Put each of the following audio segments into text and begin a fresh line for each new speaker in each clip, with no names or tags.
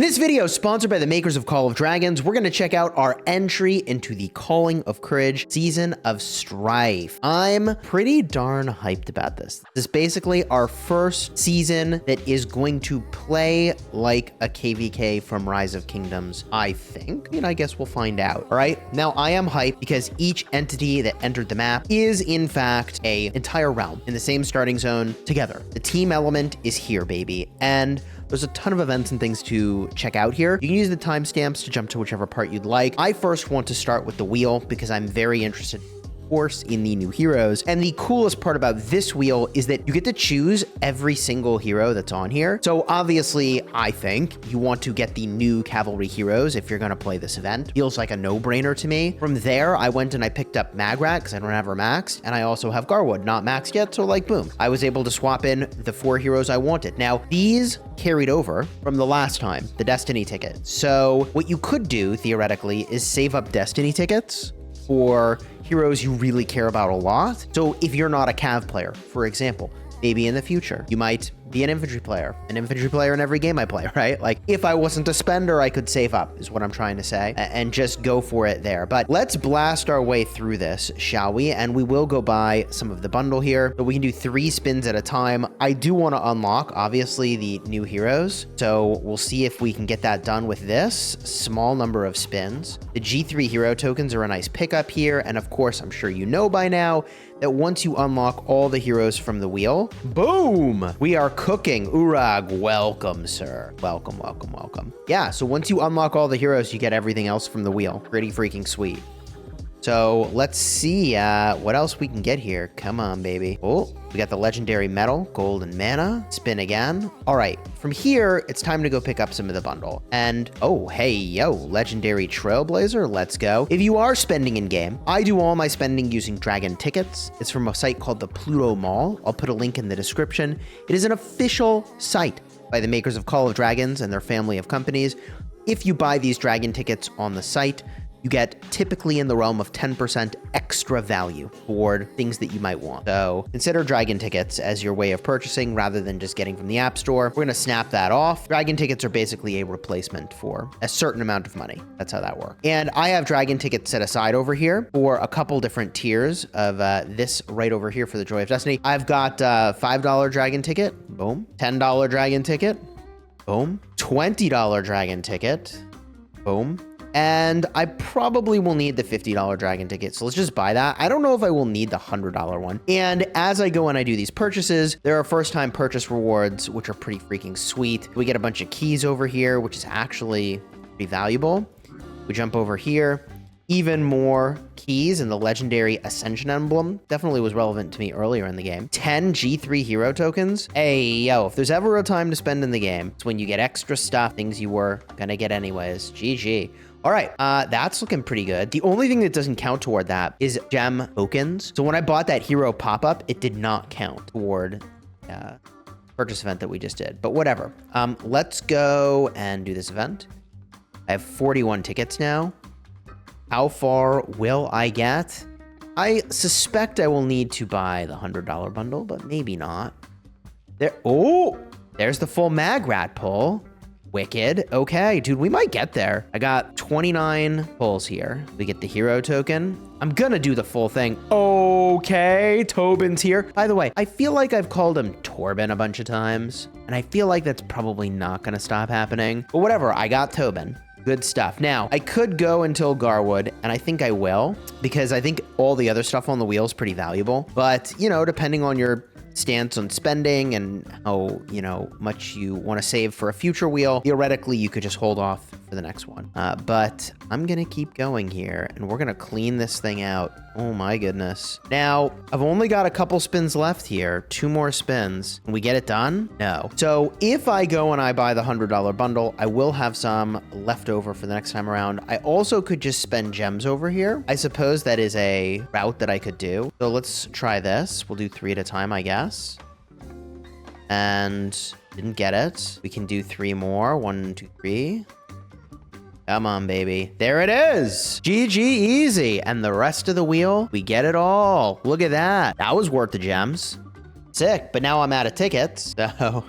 In this video, sponsored by the makers of Call of Dragons, we're going to check out our entry into the Calling of Courage Season of Strife. I'm pretty darn hyped about this. This is basically our first season that is going to play like a KVK from Rise of Kingdoms, I think. I guess we'll find out. All right. Now, I am hyped because each entity that entered the map is, in fact, an entire realm in the same starting zone together. The team element is here, baby. And there's a ton of events and things to check out here. You can use the timestamps to jump to whichever part you'd like. I first want to start with the wheel because I'm very interested, of course, in the new heroes. And the coolest part about this wheel is that you get to choose every single hero that's on here. So obviously, I think you want to get the new cavalry heroes if you're going to play this event. Feels like a no-brainer to me. From there, I went and I picked up Magrat because I don't have her maxed. And I also have Garwood, not maxed yet. So like, boom, I was able to swap in the 4 heroes I wanted. Now, these carried over from the last time, the Destiny ticket. So what you could do, theoretically, is save up Destiny tickets for heroes you really care about a lot. So if you're not a Cav player, for example, maybe in the future, you might be an infantry player in every game I play, right? Like if I wasn't a spender, I could save up is what I'm trying to say and just go for it there. But let's blast our way through this, shall we? And we will go buy some of the bundle here. So we can do 3 spins at a time. I do want to unlock, obviously, the new heroes. So we'll see if we can get that done with this small number of spins. The G3 hero tokens are a nice pickup here. And of course, I'm sure you know by now that once you unlock all the heroes from the wheel, boom, we are cooking. Urag, welcome, sir. Welcome, welcome, welcome. Yeah, so once you unlock all the heroes, you get everything else from the wheel. Pretty freaking sweet. So let's see what else we can get here. Come on, baby. Oh, we got the legendary metal, gold and mana. Spin again. All right, from here, it's time to go pick up some of the bundle. And oh, hey, yo, legendary trailblazer. Let's go. If you are spending in game, I do all my spending using dragon tickets. It's from a site called the Pluto Mall. I'll put a link in the description. It is an official site by the makers of Call of Dragons and their family of companies. If you buy these dragon tickets on the site, you get typically in the realm of 10% extra value for things that you might want. So consider dragon tickets as your way of purchasing rather than just getting from the app store. We're going to snap that off. Dragon tickets are basically a replacement for a certain amount of money. That's how that works. And I have dragon tickets set aside over here for a couple different tiers of this right over here for the Joy of Destiny. I've got $5 dragon ticket. Boom. $10 dragon ticket. Boom. $20 dragon ticket. Boom. And I probably will need the $50 dragon ticket. So let's just buy that. I don't know if I will need the $100 one. And as I go and I do these purchases, there are first time purchase rewards, which are pretty freaking sweet. We get a bunch of keys over here, which is actually pretty valuable. We jump over here. Even more keys and the legendary Ascension emblem definitely was relevant to me earlier in the game. 10 G3 hero tokens. Hey, yo, if there's ever a time to spend in the game, it's when you get extra stuff, things you were gonna get anyways. GG. All right, that's looking pretty good. The only thing that doesn't count toward that is gem tokens. So when I bought that hero pop-up, it did not count toward purchase event that we just did, but whatever. Let's go and do this event. I have 41 tickets now. How far will I get? I suspect I will need to buy the $100 bundle, but maybe not. There's the full Magrat pull. Wicked. Okay, dude, we might get there. I got 29 pulls here. We get the hero token. I'm gonna do the full thing. Okay, Tobin's here. By the way, I feel like I've called him Torben a bunch of times, and I feel like that's probably not gonna stop happening. But whatever, I got Tobin. Good stuff. Now, I could go until Garwood, and I think I will, because I think all the other stuff on the wheel is pretty valuable. But, depending on your stance on spending and how, much you want to save for a future wheel, theoretically, you could just hold off for the next one. But I'm going to keep going here, and we're going to clean this thing out. Oh my goodness. Now, I've only got a couple spins left here. 2 more spins. Can we get it done? No. So if I go and I buy the $100 bundle, I will have some left over for the next time around. I also could just spend gems over here. I suppose that is a route that I could do. So let's try this. We'll do 3 at a time, I guess. And didn't get it. We can do 3 more. 1, 2, 3. Come on, baby. There it is. GG easy. And the rest of the wheel, we get it all. Look at that. That was worth the gems. Sick. But now I'm out of tickets. So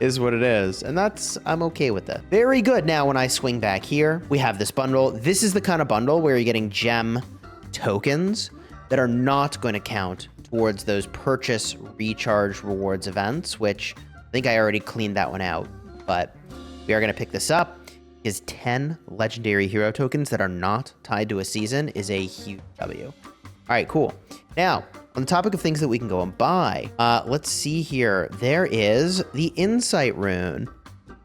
is what it is. And I'm okay with that. Very good. Now, when I swing back here, we have this bundle. This is the kind of bundle where you're getting gem tokens that are not going to count towards those purchase recharge rewards events, which I think I already cleaned that one out, but we are going to pick this up because 10 legendary hero tokens that are not tied to a season is a huge W. All right, cool. Now, on the topic of things that we can go and buy, let's see here. There is the Insight Rune.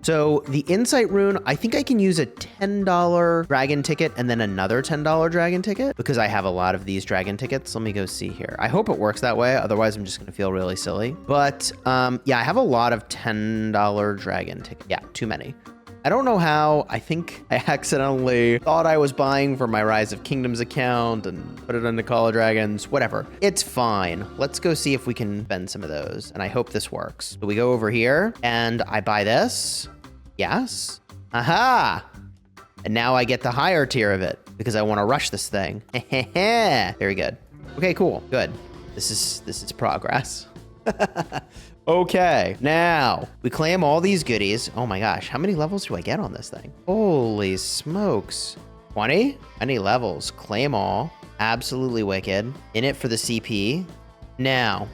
So the Insight Rune, I think I can use a $10 dragon ticket and then another $10 dragon ticket because I have a lot of these dragon tickets. Let me go see here. I hope it works that way. Otherwise, I'm just going to feel really silly. But yeah, I have a lot of $10 dragon tickets. Yeah, too many. I don't know how. I think I accidentally thought I was buying for my Rise of Kingdoms account and put it into Call of Dragons, whatever. It's fine. Let's go see if we can spend some of those. And I hope this works. So we go over here and I buy this. Yes. Aha. And now I get the higher tier of it because I want to rush this thing. Very good. Okay, cool. Good. This is progress. Okay, now we claim all these goodies. Oh my gosh, how many levels do I get on this thing? Holy smokes. 20? Any levels? Claim all. Absolutely wicked. In it for the CP. Now,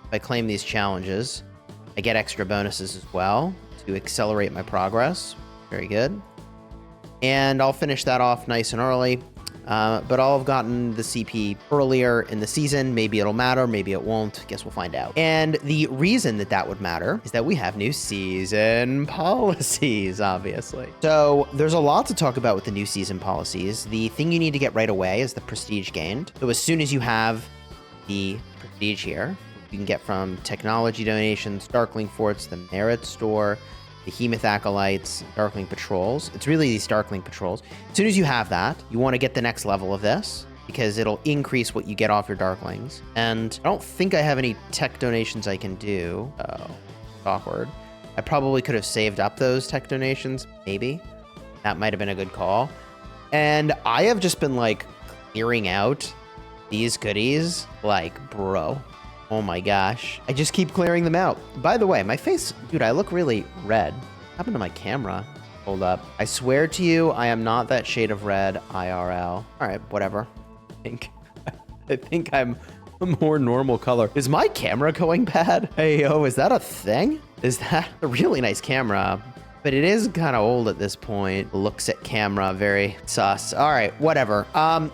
if I claim these challenges, I get extra bonuses as well to accelerate my progress. Very good. And I'll finish that off nice and early. But I'll have gotten the CP earlier in the season. Maybe it'll matter, maybe it won't. Guess we'll find out. And the reason that would matter is that we have new season policies, obviously. So there's a lot to talk about with the new season policies. The thing you need to get right away is the prestige gained. So as soon as you have the prestige here, you can get from technology donations, Darkling Forts, the Merit Store, Behemoth Acolytes, Darkling Patrols. It's really these Darkling Patrols. As soon as you have that, you want to get the next level of this because it'll increase what you get off your Darklings. And I don't think I have any tech donations I can do. Oh, awkward. I probably could have saved up those tech donations, maybe. That might have been a good call. And I have just been like clearing out these goodies like, bro. Oh my gosh. I just keep clearing them out. By the way, my face, dude, I look really red. What happened to my camera? Hold up. I swear to you, I am not that shade of red IRL. All right, whatever. I think I'm a more normal color. Is my camera going bad? Hey, yo, is that a thing? Is that a really nice camera? But it is kind of old at this point. Looks at camera, very sus. All right, whatever.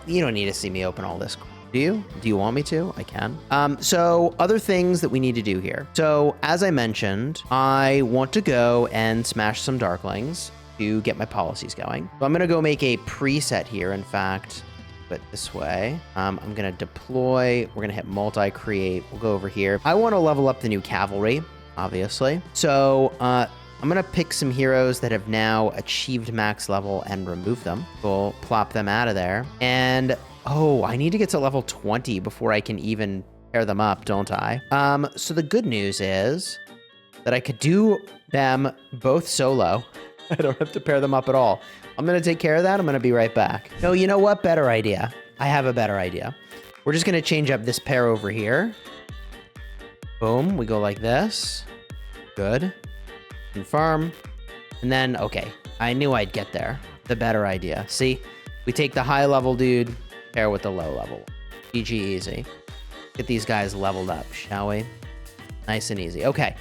You don't need to see me open all this. Do you want me to? I can. So other things that we need to do here. So as I mentioned, I want to go and smash some Darklings to get my policies going. So I'm going to go make a preset here. In fact, put it this way. I'm going to deploy. We're going to hit multi-create. We'll go over here. I want to level up the new cavalry, obviously. So I'm going to pick some heroes that have now achieved max level and remove them. We'll plop them out of there. And oh, I need to get to level 20 before I can even pair them up, don't I? So the good news is that I could do them both solo. I don't have to pair them up at all. I'm going to take care of that. I'm going to be right back. No, you know what? Better idea. I have a better idea. We're just going to change up this pair over here. Boom. We go like this. Good. Confirm. And then, okay. I knew I'd get there. The better idea. See? We take the high level dude, pair with the low level. GG easy. Get these guys leveled up, shall we? Nice and easy. Okay.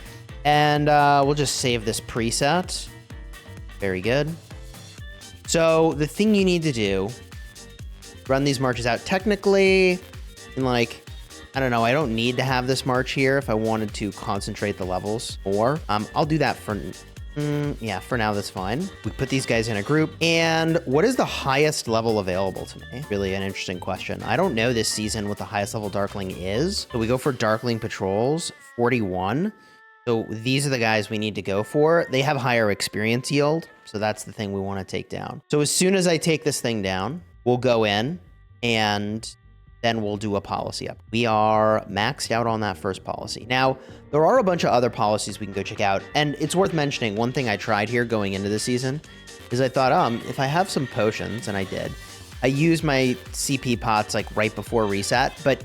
And we'll just save this preset. Very good. So the thing you need to do, run these marches out. Technically, in like, I don't know, I don't need to have this march here if I wanted to concentrate the levels more. I'll do that for... yeah, for now, that's fine. We put these guys in a group. And what is the highest level available to me? Really an interesting question. I don't know this season what the highest level Darkling is. So we go for Darkling Patrols, 41. So these are the guys we need to go for. They have higher experience yield. So that's the thing we want to take down. So as soon as I take this thing down, we'll go in and then we'll do a policy up. We are maxed out on that first policy. Now, there are a bunch of other policies we can go check out. And it's worth mentioning, one thing I tried here going into the season is I thought, if I have some potions, and I did, I used my CP pots like right before reset, but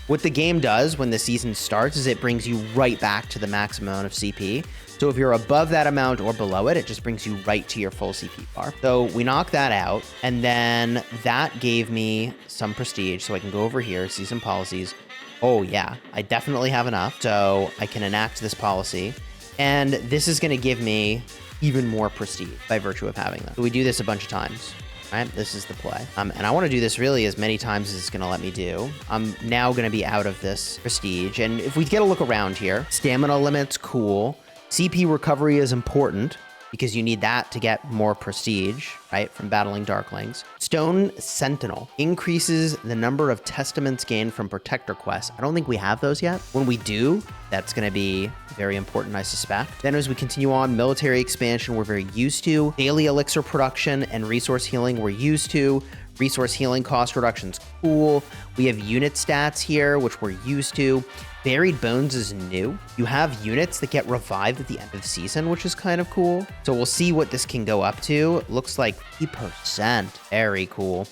What the game does when the season starts is it brings you right back to the max amount of CP. So if you're above that amount or below it, it just brings you right to your full CP bar. So we knock that out, and then that gave me some prestige. So I can go over here, see some policies. Oh yeah, I definitely have enough. So I can enact this policy, and this is going to give me even more prestige by virtue of having them. So we do this a bunch of times. Right? This is the play. And I want to do this really as many times as it's going to let me do. I'm now going to be out of this prestige. And if we get a look around here, stamina limits, cool. CP recovery is important because you need that to get more prestige, right? From battling Darklings. Stone Sentinel increases the number of testaments gained from Protector quests. I don't think we have those yet. When we do, that's going to be very important, I suspect. Then as we continue on, military expansion, we're very used to. Daily elixir production and resource healing, we're used to. Resource healing cost reductions, cool. We have unit stats here, which we're used to. Buried Bones is new. You have units that get revived at the end of the season, which is kind of cool. So we'll see what this can go up to. Looks like 50%. Very cool.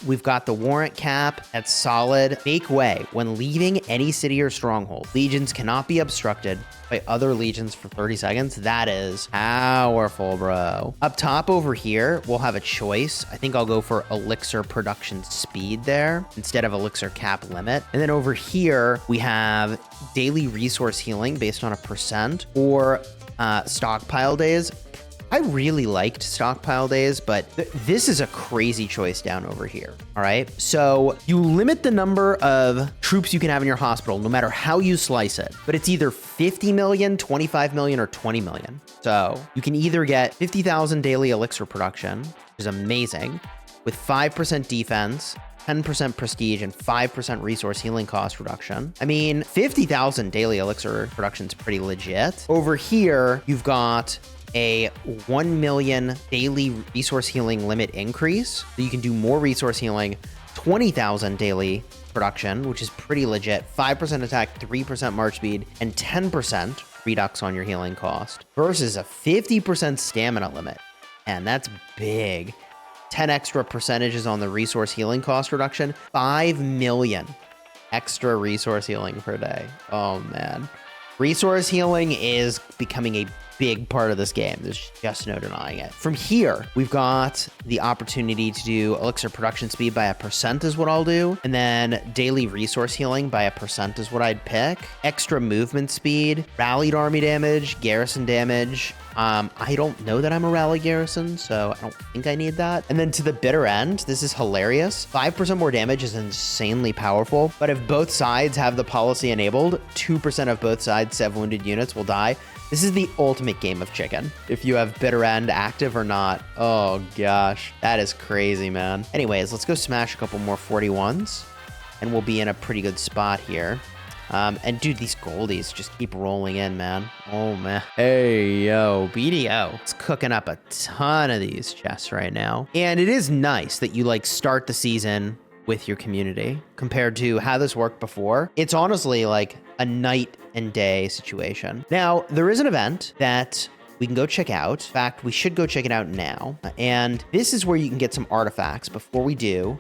We've got the warrant cap. That's solid. Make way. When leaving any city or stronghold, legions cannot be obstructed by other legions for 30 seconds. That is powerful, bro. Up top over here, we'll have a choice. I think I'll go for elixir production speed there instead of elixir cap limit. And then over here, we have daily resource healing based on a percent or stockpile days. I really liked stockpile days, but this is a crazy choice down over here. All right. So you limit the number of troops you can have in your hospital, no matter how you slice it, but it's either 50 million, 25 million, or 20 million. So you can either get 50,000 daily elixir production, which is amazing, with 5% defense, 10% prestige, and 5% resource healing cost reduction. I mean, 50,000 daily elixir production is pretty legit. Over here, you've got a 1 million daily resource healing limit increase. So you can do more resource healing, 20,000 daily production, which is pretty legit. 5% attack, 3% march speed, and 10% redux on your healing cost versus a 50% stamina limit. And that's big. 10 extra percentages on the resource healing cost reduction, 5 million extra resource healing per day. Oh man. Resource healing is becoming a big part of this game. There's just no denying it. From here, we've got the opportunity to do elixir production speed by a percent is what I'll do. And then daily resource healing by a percent is what I'd pick. Extra movement speed, rallied army damage, garrison damage. I don't know that I'm a rally garrison, so I don't think I need that. And then to the bitter end, this is hilarious. 5% more damage is insanely powerful, but if both sides have the policy enabled, 2% of both sides' 7 wounded units will die. This is the ultimate game of chicken. If you have bitter end active or not. Oh gosh, that is crazy, man. Anyways, let's go smash a couple more 41s and we'll be in a pretty good spot here. And dude, these goldies just keep rolling in, man. Oh man. Hey, yo, BDO. It's cooking up a ton of these chests right now. And it is nice that you like start the season with your community compared to how this worked before. It's honestly like a night and day situation. Now, there is an event that we can go check out. In fact, we should go check it out now. And this is where you can get some artifacts. Before we do,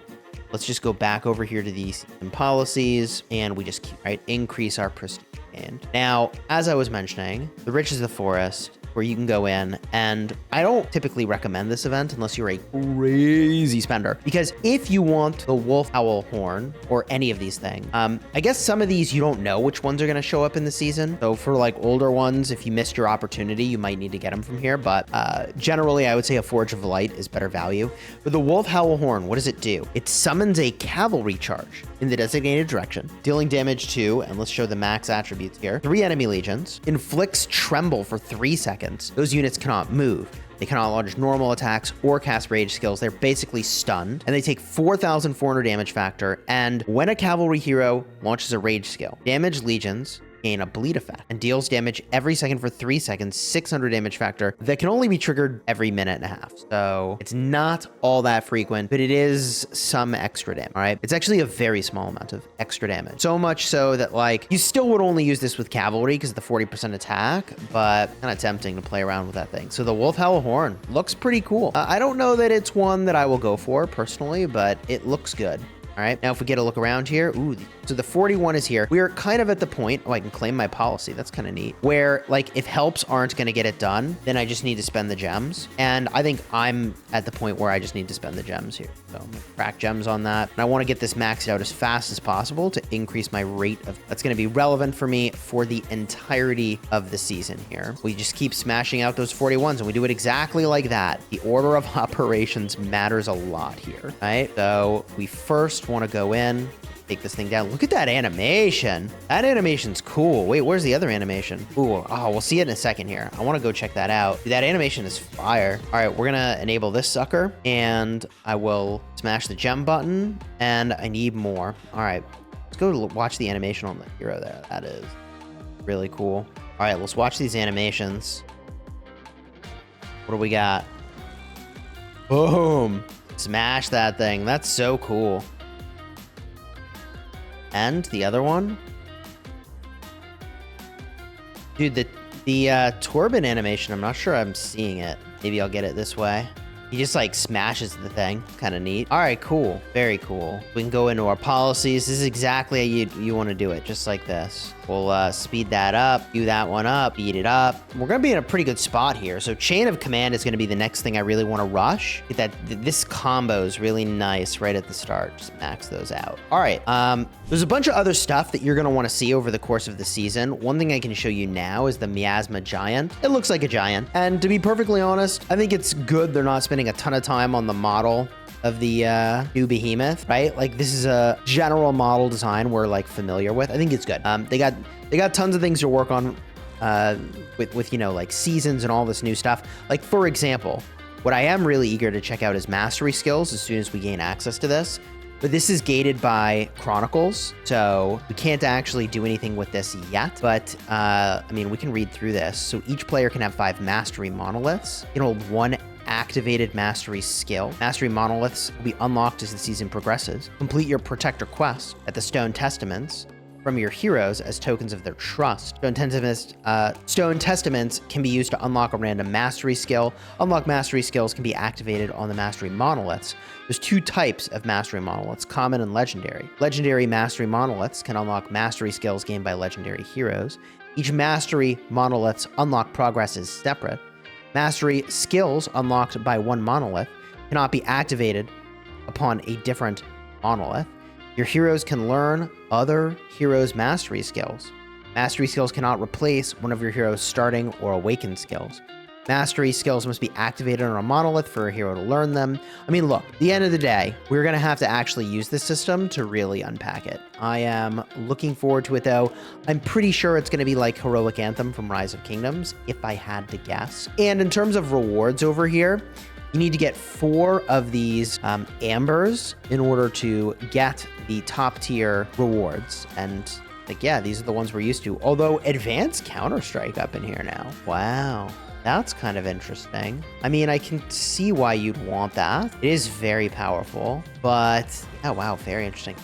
let's just go back over here to these policies and we just keep, right, increase our prestige. And now, as I was mentioning, the Riches of the Forest, where you can go in, and I don't typically recommend this event unless you're a crazy spender, because if you want the Wolf Owl Horn or any of these things, I guess some of these you don't know which ones are going to show up in the season. So for like older ones, if you missed your opportunity, you might need to get them from here. But generally, I would say a Forge of Light is better value. For the Wolf Howl Horn, what does it do? It summons a cavalry charge in the designated direction, dealing damage to, and let's show the max attributes here, 3 enemy legions, inflicts tremble for 3 seconds. Those units cannot move. They cannot launch normal attacks or cast rage skills. They're basically stunned, and they take 4,400 damage factor. And when a cavalry hero launches a rage skill, damaged legions gain a bleed effect and deals damage every second for 3 seconds, 600 damage factor that can only be triggered every minute and a half. So it's not all that frequent, but it is some extra damage. All right. It's actually a very small amount of extra damage. So much so that like you still would only use this with cavalry because of the 40% attack, but kind of tempting to play around with that thing. So the Wolf Howl Horn looks pretty cool. I don't know that it's one that I will go for personally, but it looks good. All right, now if we get a look around here, ooh, so the 41 is here. We're kind of at the point, oh, I can claim my policy. That's kind of neat. Where like if helps aren't going to get it done, then I just need to spend the gems. And I think I'm at the point where I just need to spend the gems here. So I'm gonna crack gems on that. And I want to get this maxed out as fast as possible to increase my rate of, that's going to be relevant for me for the entirety of the season here. We just keep smashing out those 41s and we do it exactly like that. The order of operations matters a lot here, right? So we first want to go in, take this thing down. Look at that animation. That animation's cool. Wait, where's the other animation? Ooh, oh, we'll see it in a second here. I want to go check that out. Dude, that animation is fire. All right, we're gonna enable this sucker and I will smash the gem button and I need more. All right, let's go watch the animation on the hero there. That is really cool. All right, let's watch these animations. What do we got? Boom. Smash that thing. That's so cool. And the other one? Dude, the Torben animation, I'm not sure I'm seeing it. Maybe I'll get it this way. He just like smashes the thing. Kind of neat. All right, cool. Very cool. We can go into our policies. This is exactly how you want to do it, just like this. We'll speed that up, do that one up, speed it up. We're going to be in a pretty good spot here. So chain of command is going to be the next thing I really want to rush. Get that. This combo is really nice right at the start. Just max those out. All right. There's a bunch of other stuff that you're going to want to see over the course of the season. One thing I can show you now is the Miasma giant. It looks like a giant. And to be perfectly honest, I think it's good they're not spending a ton of time on the model of the new behemoth, right? Like this is a general model design we're like familiar with. I think it's good. They got tons of things to work on with you know, like seasons and all this new stuff. Like for example, what I am really eager to check out is mastery skills as soon as we gain access to this. But this is gated by Chronicles, so we can't actually do anything with this yet. But I mean, we can read through this. So each player can have 5 mastery monoliths. You know, 1 activated mastery skill. Mastery monoliths will be unlocked as the season progresses. Complete your protector quest at the Stone Testaments from your heroes as tokens of their trust. Stone Testaments can be used to unlock a random mastery skill. Unlock mastery skills can be activated on the mastery monoliths. There's 2 types of mastery monoliths, common and legendary. Legendary mastery monoliths can unlock mastery skills gained by legendary heroes. Each mastery monolith's unlock progress is separate. Mastery skills unlocked by one monolith cannot be activated upon a different monolith. Your heroes can learn other heroes' mastery skills. Mastery skills cannot replace one of your heroes' starting or awakened skills. Mastery skills must be activated on a monolith for a hero to learn them. I mean, look, at the end of the day, we're going to have to actually use this system to really unpack it. I am looking forward to it, though. I'm pretty sure it's going to be like Heroic Anthem from Rise of Kingdoms, if I had to guess. And in terms of rewards over here, you need to get 4 of these ambers in order to get the top tier rewards. And like, yeah, these are the ones we're used to. Although advanced Counter-Strike up in here now. Wow. That's kind of interesting. I mean, I can see why you'd want that. It is very powerful, but oh, wow, very interesting.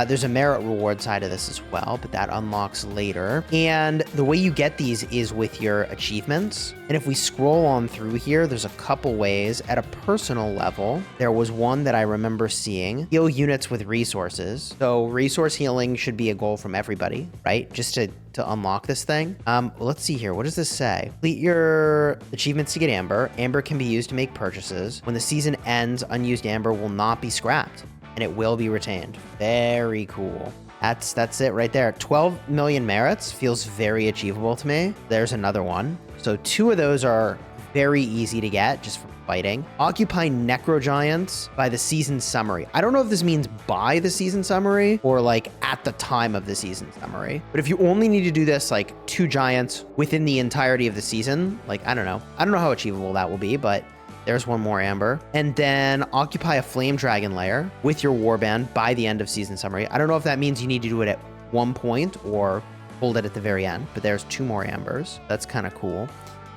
There's a merit reward side of this as well, but that unlocks later. And the way you get these is with your achievements. And if we scroll on through here, there's a couple ways. At a personal level, there was one that I remember seeing. Heal units with resources. So resource healing should be a goal from everybody, right? Just to unlock this thing. Let's see here. What does this say? Complete your achievements to get amber. Amber can be used to make purchases. When the season ends, unused amber will not be scrapped, and it will be retained. Very cool. That's it right there. 12 million merits feels very achievable to me. There's another one. So 2 of those are very easy to get just from fighting. Occupy Necrogiants by the season summary. I don't know if this means by the season summary or like at the time of the season summary. But if you only need to do this like 2 giants within the entirety of the season, like, I don't know how achievable that will be, but there's one more amber. And then occupy a flame dragon lair with your warband by the end of season summary. I don't know if that means you need to do it at one point or hold it at the very end, but there's 2 more ambers. That's kind of cool.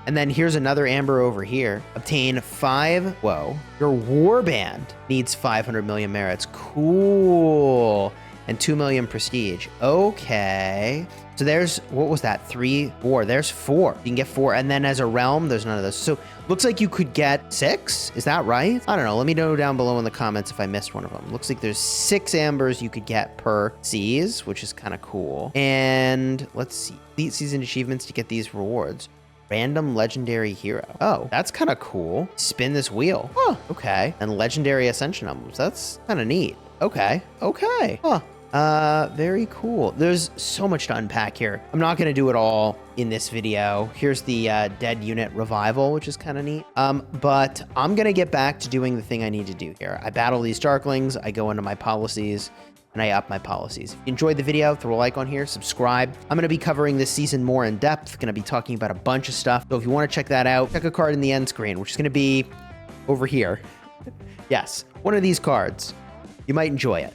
And then here's another amber over here. Obtain 5. Whoa. Your warband needs 500 million merits. Cool. and 2 million prestige. Okay. So there's, what was that? 3, 4. There's 4. You can get 4. And then as a realm, there's none of those. So looks like you could get 6. Is that right? I don't know. Let me know down below in the comments if I missed one of them. Looks like there's 6 ambers you could get per seas, which is kind of cool. And let's see. Complete season achievements to get these rewards. Random legendary hero. Oh, that's kind of cool. Spin this wheel. Huh, okay. And legendary ascension emblems. That's kind of neat. Okay, okay. Huh. Very cool. There's so much to unpack here. I'm not going to do it all in this video. Here's the dead unit revival, which is kind of neat. But I'm going to get back to doing the thing I need to do here. I battle these darklings. I go into my policies and I up my policies. If you enjoyed the video, throw a like on here, subscribe. I'm going to be covering this season more in depth. Going to be talking about a bunch of stuff. So if you want to check that out, check a card in the end screen, which is going to be over here. Yes, one of these cards. You might enjoy it.